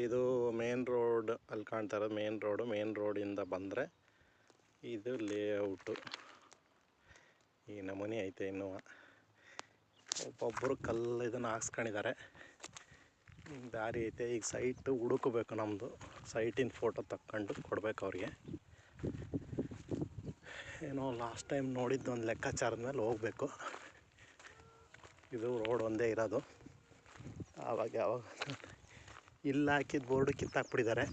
ಇದು main road, ಅಲ್ಲಿ ಕಾಣ್ತಾ ಇರೋದು ಮೇನ್ ರೋಡಿಂದ ಬಂದರೆ ಇದು ಲೇಔಟು. ಈ ನಮೂನಿ ಐತೆ. ಇನ್ನೂ ಒಬ್ಬೊಬ್ಬರು ಕಲ್ಲು ಇದನ್ನು ಹಾಕ್ಸ್ಕೊಂಡಿದ್ದಾರೆ. ದಾರಿ ಐತೆ. ಈಗ ಸೈಟು ಹುಡುಕಬೇಕು. ನಮ್ಮದು ಸೈಟಿನ ಫೋಟೋ ತಕ್ಕೊಂಡು ಕೊಡ್ಬೇಕು ಅವ್ರಿಗೆ. ಏನೋ ಲಾಸ್ಟ್ ಟೈಮ್ ನೋಡಿದ್ದು ಒಂದು ಲೆಕ್ಕಾಚಾರದ ಮೇಲೆ ಹೋಗಬೇಕು. ಇದು ರೋಡ್ ಒಂದೇ ಇರೋದು. ಯಾವಾಗ ಇಲ್ಲಿ ಹಾಕಿದ ಬೋರ್ಡು ಕಿತ್ತಾಕ್ಬಿಟ್ಟಿದ್ದಾರೆ.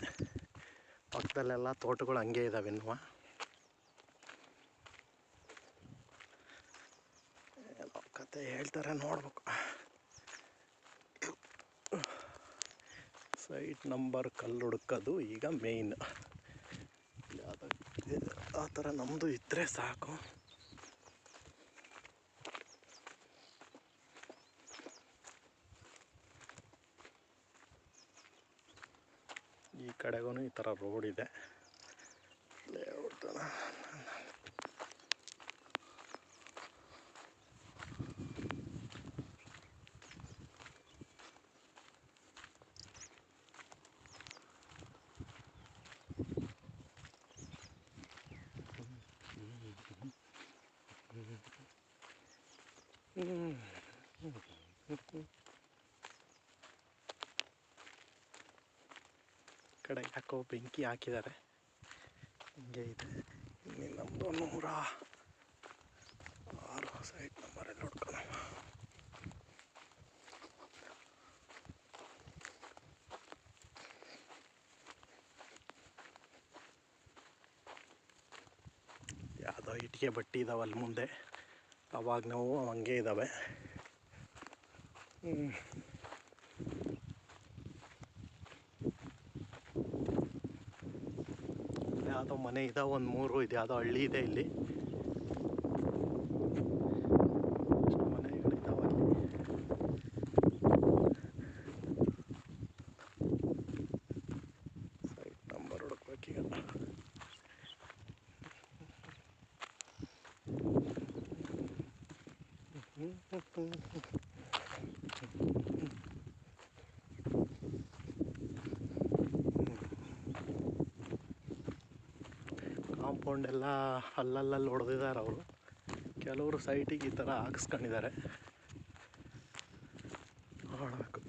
ಪಕ್ಕದಲ್ಲೆಲ್ಲ ತೋಟಗಳು ಹಂಗೆ ಇದ್ದಾವೆ. ಇನ್ನೂ ಏನೋ ಕತೆ ಹೇಳ್ತಾರೆ, ನೋಡ್ಬೇಕು. ಸೈಟ್ ನಂಬರ್ ಕಲ್ಲು ಹುಡುಕೋದು ಈಗ ಮೇಯ್ನ್. ಆ ಥರ ನಮ್ಮದು ಇದ್ದರೆ ಸಾಕು. ಈ ಕಡೆಗೂ ಈ ಥರ ರೋಡ್ ಇದೆ. ಲೇಔಟ್ ಥರ ಕಡೆ ಯಾಕೋ ಬೆಂಕಿ ಹಾಕಿದ್ದಾರೆ. ಹಿಂಗೆ ಇದೆ. ನಮ್ಮದು 106 ಸೈಟ್ ನಂಬರಲ್ಲಿ ನೋಡ್ಕೊಳ್ಳೋಣ. ಯಾವುದೋ ಇಟ್ಟಿಗೆ ಬಟ್ಟಿ ಇದ್ದಾವೆ ಅಲ್ಲಿ ಮುಂದೆ. ಅವಾಗ ನಾವು ಹಂಗೆ ಇದ್ದಾವೆ. ಯಾವುದೋ ಮನೆ ಇದಾವೆ, ಒಂದು 3. ಇದು ಯಾವುದೋ ಹಳ್ಳಿ ಇದೆ. ಇಲ್ಲಿ ಮನೆಗಳಿದ್ದಾವೆ. ಅಲ್ಲಿ ಸೈಟ್ ನಂಬರ್ ಹುಡುಕ್ಬೇಕೀಗ. ಕಾಂಪೌಂಡ್ ಎಲ್ಲ ಅಲ್ಲಲ್ಲಿ ಹೊಡೆದಿದ್ದಾರೆ ಅವರು. ಕೆಲವರು ಸೈಟಿಗೆ ಈ ಥರ ಹಾಕಿಸ್ಕೊಂಡಿದ್ದಾರೆ. ನೋಡಬೇಕು.